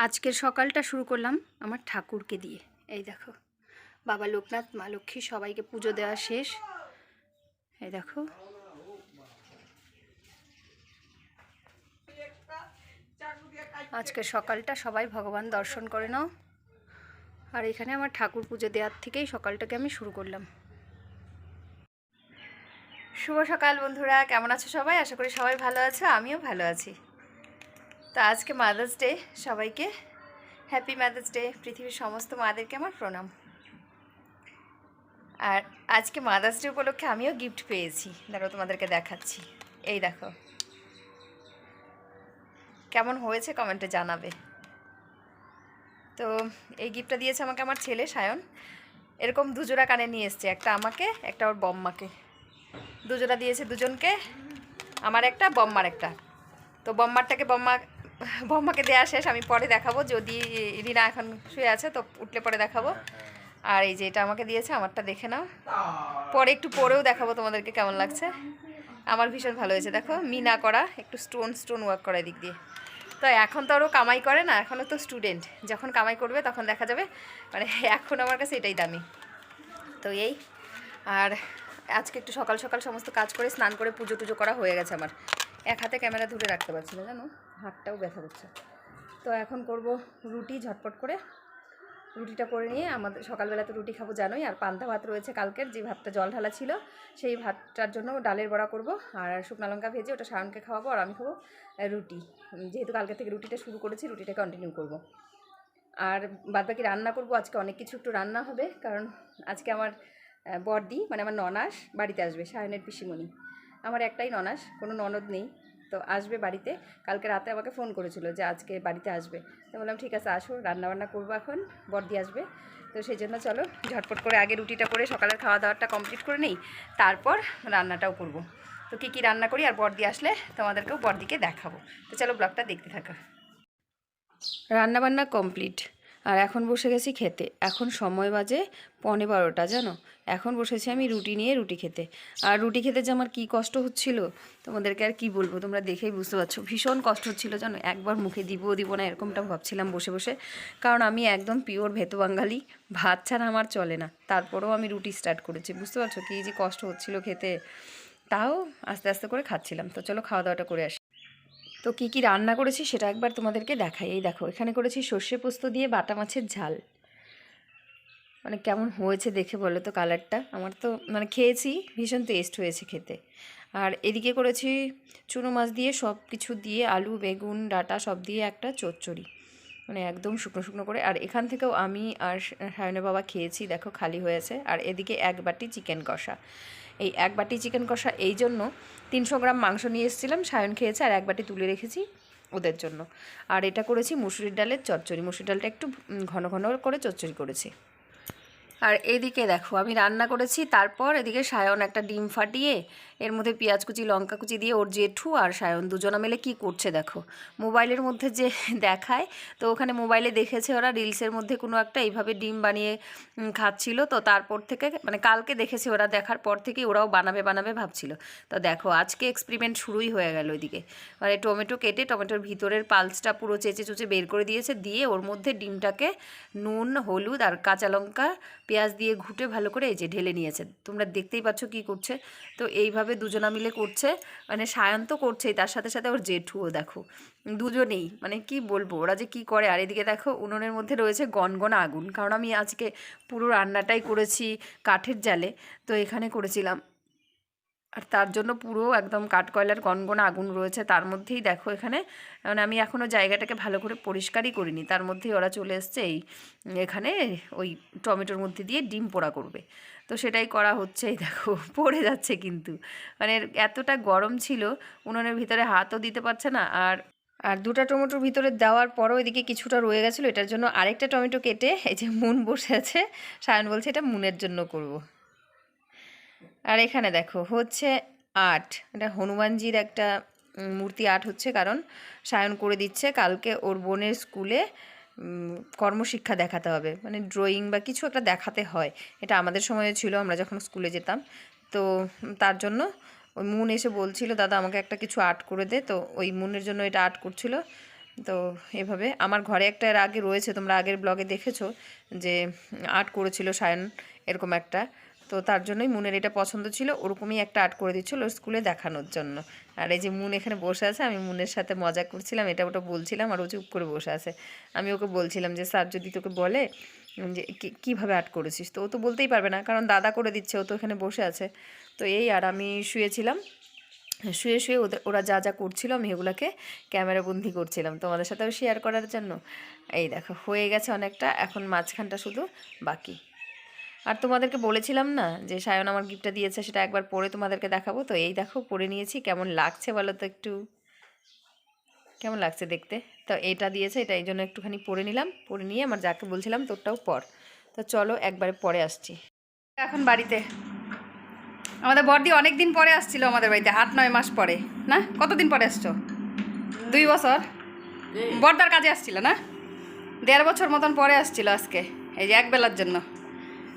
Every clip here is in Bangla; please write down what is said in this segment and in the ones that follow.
আজকের সকালটা শুরু করলাম আমার ঠাকুরকে দিয়ে। এই দেখো, বাবা লোকনাথ, মা লক্ষ্মী সবাইকে পুজো দেওয়া শেষ। এই দেখো, আজকের সকালটা সবাই ভগবান দর্শন করে নাও। আর এখানে আমার ঠাকুর পুজো দেওয়ার থেকেই সকালটাকে আমি শুরু করলাম। শুভ সকাল বন্ধুরা, কেমন আছো সবাই? আশা করি সবাই ভালো আছো, আমিও ভালো আছি। তো আজকে মাদার্স ডে, সবাইকে হ্যাপি মাদার্স ডে। পৃথিবীর সমস্ত মাদেরকে আমার প্রণাম। আর আজকে মাদার্স ডে উপলক্ষে আমিও গিফট পেয়েছি, দাঁড়াও তোমাদেরকে দেখাচ্ছি। এই দেখো, কেমন হয়েছে কমেন্টে জানাবে। তো এই গিফটটা দিয়েছে আমাকে আমার ছেলে সায়ন। এরকম দুজোড়া কানে নিয়ে এসছে, একটা আমাকে, একটা ওর বম্মাকে। দুজোড়া দিয়েছে দুজনকে, আমার একটা, বম্মার একটা। তো বম্মাকে দেওয়া শেষ, আমি পরে দেখাবো, যদি রিনা এখন শুয়ে আছে তো উঠলে পরে দেখাবো। আর এই যে এটা আমাকে দিয়েছে, আমারটা দেখে নাও, পরে একটু পরেও দেখাবো তোমাদেরকে কেমন লাগছে। আমার ভীষণ ভালো হয়েছে, দেখো মিনা করা, একটু স্টোন ওয়ার্ক করা দিক দিয়ে। তো এখন তো আরও কামাই করে না, এখনও তো স্টুডেন্ট, যখন কামাই করবে তখন দেখা যাবে। মানে এখন আমার কাছে এটাই দামি। তো এই, আর আজকে একটু সকাল সকাল সমস্ত কাজ করে স্নান করে পুজো টুজো করা হয়ে গেছে আমার। এক হাতে ক্যামেরা ধরে রাখতে পারছি না জানো, হাতটাও ব্যথা করছে। তো এখন করব রুটি, ঝটপট করে রুটিটা করে নিয়ে, আমাদের সকালবেলা তো রুটি খাবো জানোই। আর পান্তা ভাত রয়েছে কালকের, যে ভাতটা জল ঢালা ছিল, সেই ভাতটার জন্য ডালের বড়া করব। আর শুকনো লঙ্কা ভেজে ওটা সায়নকে খাওয়াবো, আর আমি খাবো রুটি। যেহেতু কালকে থেকে রুটিটা শুরু করেছি, রুটিটা কন্টিনিউ করব। আর বাদবাকি রান্না করব আজকে, অনেক কিছু একটু রান্না হবে, কারণ আজকে আমার বড়দি, মানে আমার ননাস বাড়িতে আসবে, সায়নের পিসিমণি। আমার একটাই ননাস, কোনো ননদ নেই। তো আসবে বাড়িতে, কালকে রাতে আমাকে ফোন করেছিল যে আজকে বাড়িতে আসবে। তো বললাম ঠিক আছে আসো, রান্নাবান্না করবো এখন, বড়দি আসবে। তো সেই জন্য চলো ঝটপট করে আগে রুটিটা করে সকালের খাওয়া দাওয়াটা কমপ্লিট করে নিই, তারপর রান্নাটাও করব। তো কী কী রান্না করি আর বড়দি আসলে তোমাদেরকেও বড়দিকে দেখাবো। তো চলো ব্লগটা দেখতে থাকো। রান্নাবান্না কমপ্লিট, আর এখন বসে গেছি খেতে। এখন সময় বাজে 11:15, জানো। এখন বসেছি আমি রুটি নিয়ে, রুটি খেতে। আর রুটি খেতে যে আমার কী কষ্ট হচ্ছিল তোমাদেরকে আর কি বলবো, তোমরা দেখেই বুঝতে পারছো। ভীষণ কষ্ট হচ্ছিল জানো, একবার মুখে দিব না এরকমটা ভাবছিলাম বসে বসে। কারণ আমি একদম পিওর ভেতো বাঙালি, ভাত ছাড়া আমার চলে না। তারপরেও আমি রুটি স্টার্ট করেছি, বুঝতে পারছো কী যে কষ্ট হচ্ছিল খেতে। তাও আস্তে আস্তে করে খাচ্ছিলাম। তো চলো খাওয়া দাওয়াটা করে আসি। তো কী কী রান্না করেছি সেটা একবার তোমাদেরকে দেখাই। এই দেখো, এখানে করেছি সর্ষে পোস্ত দিয়ে বাটা মাছের ঝাল। মানে কেমন হয়েছে দেখে বলো তো কালারটা। আমার তো মানে খেয়েছি, ভীষণ টেস্ট হয়েছে খেতে। আর এদিকে করেছি চুনো মাছ দিয়ে, সব কিছু দিয়ে, আলু বেগুন ডাঁটা সব দিয়ে একটা চচ্চড়ি, মানে একদম শুকনো শুকনো করে। আর এখান থেকেও আমি আর সায়নের বাবা খেয়েছি, দেখো খালি হয়েছে। আর এদিকে 1 বাটি চিকেন কষা। এই 1 বাটি চিকেন কষা এই জন্য 300 গ্রাম মাংস নিয়ে এসেছিলাম, সায়ন খেয়েছে, আর 1 বাটি তুলে রেখেছি ওদের জন্য। আর এটা করেছি মুসুরির ডালের চচ্চড়ি, মুসুরির ডালটা একটু ঘন ঘন করে চচ্চড়ি করেছি। আর এদিকে দেখো আমি রান্না করেছি, তারপর এদিকে সায়ন একটা ডিম ফাটিয়ে এর মধ্যে পেঁয়াজ কুচি লঙ্কা কুচি দিয়ে, ওর জেঠু আর সায়ন দুজনা মিলে কি করছে দেখো, মোবাইলের মধ্যে যে দেখায়। তো ওখানে মোবাইলে দেখেছে ওরা রিলসের মধ্যে কোনো একটা এইভাবে ডিম বানিয়ে খাচ্ছিল। তো তারপর থেকে, মানে কালকে দেখেছে ওরা, দেখার পর থেকেই ওরাও বানাবে বানাবে ভাবছিল। তো দেখো আজকে এক্সপেরিমেন্ট শুরুই হয়ে গেল ওইদিকে। মানে টমেটো কেটে টমেটোর ভিতরের পালসটা পুরো চেঁচে চুচে বের করে দিয়েছে, দিয়ে ওর মধ্যে ডিমটাকে নুন হলুদ আর কাঁচা লঙ্কা পেঁয়াজ দিয়ে ঘুটে ভালো করে এই যে ঢেলে নিয়েছে। তোমরা দেখতেই পাচ্ছ কি করছে। তো এইভাবে দুজনা মিলে করছে, মানে সায়ন তো করছেই, তার সাথে সাথে ওর জেঠুও দেখো, দুজনেই মানে কি বলবো ওরা যে কি করে। আর এদিকে দেখো উনুনের মধ্যে রয়েছে গনগনা আগুন, কারণ আমি আজকে পুরো রান্নাটাই করেছি কাঠের জালে। তো এখানে করেছিলাম, আর তার জন্য পুরো একদম কাঠকয়লার গনগনা আগুন রয়েছে। তার মধ্যেই দেখো এখানে, মানে আমি এখনও জায়গাটাকে ভালো করে পরিষ্কারই করিনি, তার মধ্যেই ওরা চলে এসছে এই এখানে ওই টমেটোর মধ্যে দিয়ে ডিম পোড়া করবে। তো সেটাই করা হচ্ছে। এই দেখো পড়ে যাচ্ছে কিন্তু, মানে এতটা গরম ছিল, উনুনের ভিতরে হাতও দিতে পারছে না। আর আর 2টা টমেটোর ভিতরে দেওয়ার পরও এদিকে কিছুটা রয়ে গেছিলো, এটার জন্য আরেকটা টমেটো কেটে এই যে মুন বসে আছে, সায়ন বলছে এটা মুনের জন্য করব। আর এখানে দেখো হচ্ছে আর্ট, এটা হনুমানজির একটা মূর্তি আর্ট হচ্ছে, কারণ সায়ন করে দিচ্ছে কালকে ওর বোনের স্কুলে কর্মশিক্ষা দেখাতে হবে, মানে ড্রয়িং বা কিছু একটা দেখাতে হয়। এটা আমাদের সময়ে ছিল, আমরা যখন স্কুলে যেতাম। তো তার জন্য ওই মুন এসে বলছিল দাদা আমাকে একটা কিছু আর্ট করে দে, তো ওই মুনের জন্য এটা আর্ট করছিল। তো এভাবে আমার ঘরে একটা এর আগে রয়েছে, তোমরা আগের ব্লগে দেখেছো যে আর্ট করেছিল সায়ন এরকম একটা, তো তার জন্যই মুনের এটা পছন্দ ছিল, ওরকমই একটা আর্ট করে দিচ্ছিল স্কুলে দেখানোর জন্য। আর এই যে মুন এখানে বসে আছে, আমি মুনের সাথে মজা করছিলাম, এটা ওটা বলছিলাম, আর ও চুপ করে বসে আছে। আমি ওকে বলছিলাম যে স্যার যদি তোকে বলে যে কীভাবে আর্ট করেছিস, তো ও তো বলতেই পারবে না, কারণ দাদা করে দিচ্ছে, ও তো এখানে বসে আছে। তো এই আর আমি শুয়েছিলাম, শুয়ে শুয়ে ওরা যা যা করছিল আমি এগুলোকে ক্যামেরাবন্দি করছিলাম তোমাদের সাথেও শেয়ার করার জন্য। এই দেখো হয়ে গেছে অনেকটা, এখন মাঝখানটা শুধু বাকি। আর তোমাদেরকে বলেছিলাম না যে সায়ন আমার গিফটটা দিয়েছে, সেটা একবার পরে তোমাদেরকে দেখাবো। তো এই দেখো পরে নিয়েছি, কেমন লাগছে বলো তো, একটু কেমন লাগছে দেখতে। তো এটা দিয়েছে, এটা এই জন্য একটুখানি পরে নিলাম, পরে নিয়ে আমার যাকে বলছিলাম তোরটাও পর। তো চলো একবারে পরে আসছি। এখন বাড়িতে আমাদের বড়দি অনেক দিন পরে আসছিল আমাদের বাড়িতে, 8-9 মাস পরে। না, কতদিন পরে আসছো? 2 বছর। বড়দার কাজে আসছিল না, 1.5 বছর মতন পরে আসছিল আজকে, এই যে 1 বেলার জন্য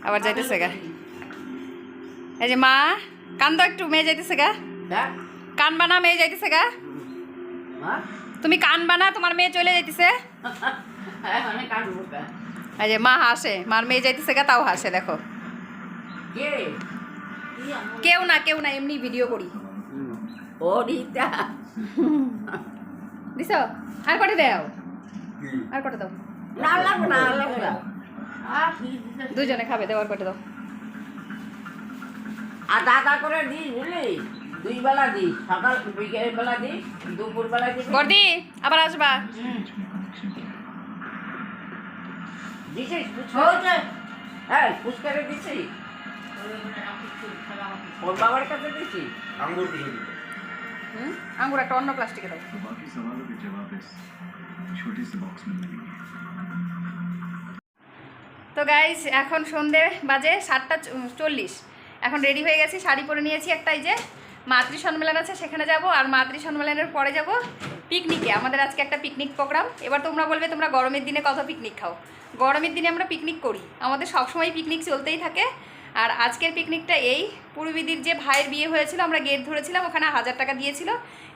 আবার যাইতেছে গা। এই যে মা কান দাও একটু, মেয়ে যাইতেছে গা, কান বানা, মেয়ে যাইতেছে গা। তুমি কান বানা, তোমার মেয়ে চলে যাইতেছে। এই যে মা হাসে, মার মেয়ে যাইতেছে গা, তাও হাসে। দেখো কেউ না, এমনি ভিডিও করি। দিছ আর কটে দাও, আর কটে দাও, দুজনে খাবে, দেওয়ার কটে দাও। আদা করে দিস, বুঝলি, 2 বেলা দিস, সকাল বিকেল বেলা দিস, দুপুর বেলা দিস। বর্দি আবার আসবা। দিছিস হ্যাঁ, ফুচকারে দিছি, ওর বাবার কাছে দিছি। আঙ্গুর একটা অন্য প্লাস্টিকে দাও। তো গাইজ এখন সন্ধে বাজে 7:40, এখন রেডি হয়ে গেছি, শাড়ি পরে নিয়েছি একটা। এই যে মাতৃ সম্মেলন আছে সেখানে যাব, আর মাতৃ সম্মেলনের পরে যাব পিকনিকে। আমাদের আজকে একটা পিকনিক প্রোগ্রাম। এবার তোমরা বলবে তোমরা গরমের দিনে কত পিকনিক খাও, গরমের দিনে আমরা পিকনিক করি, আমাদের সবসময় পিকনিক চলতেই থাকে। আর আজকের পিকনিকটা এই পূর্বীদির যে ভাইয়ের বিয়ে হয়েছিল, আমরা গেট ধরেছিলাম, ওখানে 1000 টাকা দিয়েছিল,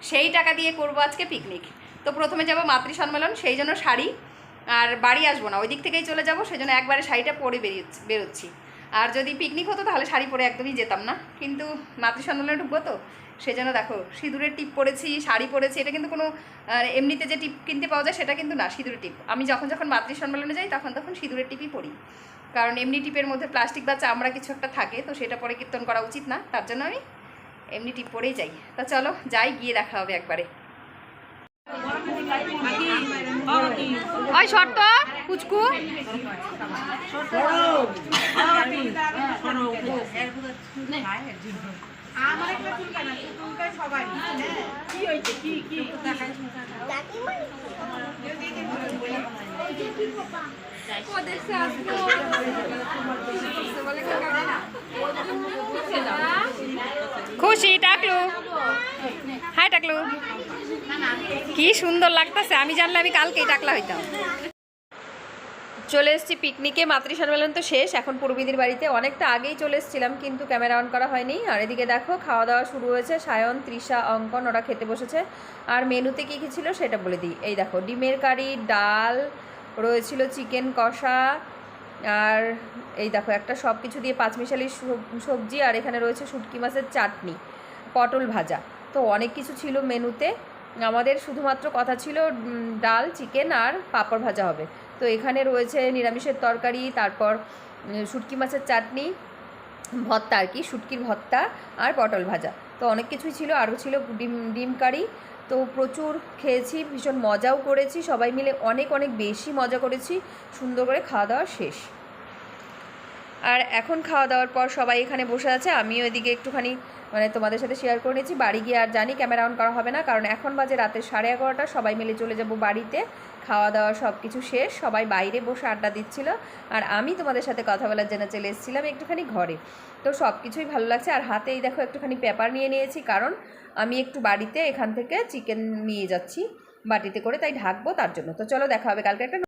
সেই টাকা দিয়ে করব আজকে পিকনিক। তো প্রথমে যাব মাতৃ সম্মেলন, সেই জন্য শাড়ি, আর বাড়ি আসবো না, ওই দিক থেকেই চলে যাব, সেই জন্য একবারে শাড়িটা পরে বেরোচ্ছি। আর যদি পিকনিক হতো তাহলে শাড়ি পরে একদমই যেতাম না, কিন্তু মাতৃ সম্মেলনে ঢুকবো তো সেই জন্য দেখো সিঁদুরের টিপ পরেছি, শাড়ি পরেছি। এটা কিন্তু কোনো এমনিতে যে টিপ কিনতে পাওয়া যায় সেটা কিন্তু না, সিঁদুরের টিপ। আমি যখন মাতৃ সম্মেলনে যাই তখন সিঁদুরের টিপই পরি, কারণ এমনি টিপের মধ্যে প্লাস্টিক বা চামড়া কিছু একটা থাকে, তো সেটা পরে কীর্তন করা উচিত না, তার জন্য আমি এমনি টিপ পরেই যাই। তা চলো যাই, গিয়ে দেখা হবে একবারে। ওই শর্ত কুচকু খুশি টাকলু, হাই টাকলু, কি সুন্দর লাগতেছে, আমি জানলে আমি কালকেই টাকলা হইতাম। চলে এসেছি পিকনিকে, মাতৃ সম্মেলন তো শেষ, এখন পূর্বীদের বাড়িতে। অনেকটা আগেই চলে এসেছিলাম কিন্তু ক্যামেরা অন করা হয়নি। আর এদিকে দেখো খাওয়া দাওয়া শুরু হয়েছে, সায়ন, তৃষা, অঙ্কন ওরা খেতে বসেছে। আর মেনুতে কী কী ছিল সেটা বলে দিই। এই দেখো ডিমের কারি, ডাল রয়েছিল, চিকেন কষা, আর এই দেখো একটা সব কিছু দিয়ে 5 মিশালি সবজি, আর এখানে রয়েছে শুটকি মাছের চাটনি, পটল ভাজা। তো অনেক কিছু ছিল মেনুতে। আমাদের শুধুমাত্র কথা ছিল ডাল, চিকেন আর পাঁপড় ভাজা হবে। তো এখানে রয়েছে নিরামিষের তরকারি, তারপর শুটকি মাছের চাটনি, ভর্তা আর কি, শুটকির ভর্তা আর পটল ভাজা। তো অনেক কিছুই ছিল, আরও ছিল ডিম কারি। তো প্রচুর খেয়েছি, ভীষণ মজাও করেছি, সবাই মিলে অনেক অনেক বেশি মজা করেছি। সুন্দর করে খাওয়া দাওয়া শেষ। আর এখন খাওয়া দাওয়ার পর সবাই এখানে বসে আছে, আমিও এদিকে একটুখানি তোমাদের সাথে শেয়ার করে নিয়েছি। বাড়ি গিয়ে আর জানি ক্যামেরা অন করা হবে না, কারণ এখন বাজে রাতের 11:30, সবাই মিলে চলে যাব বাড়িতে। খাওয়া দাওয়া সব কিছু শেষ, সবাই বাইরে বসে আড্ডা দিচ্ছিল, আর আমি তোমাদের সাথে কথা বলার জন্য চলে এসেছিলাম একটুখানি ঘরে। তো সব কিছুই ভালো লাগছে। আর হাতেই দেখো একটুখানি পেপার নিয়ে নিয়েছি, কারণ আমি একটু বাড়িতে এখান থেকে চিকেন নিয়ে যাচ্ছি বাটিতে করে, তাই ঢাকবো তার জন্য। তো চলো দেখা হবে কালকে একটা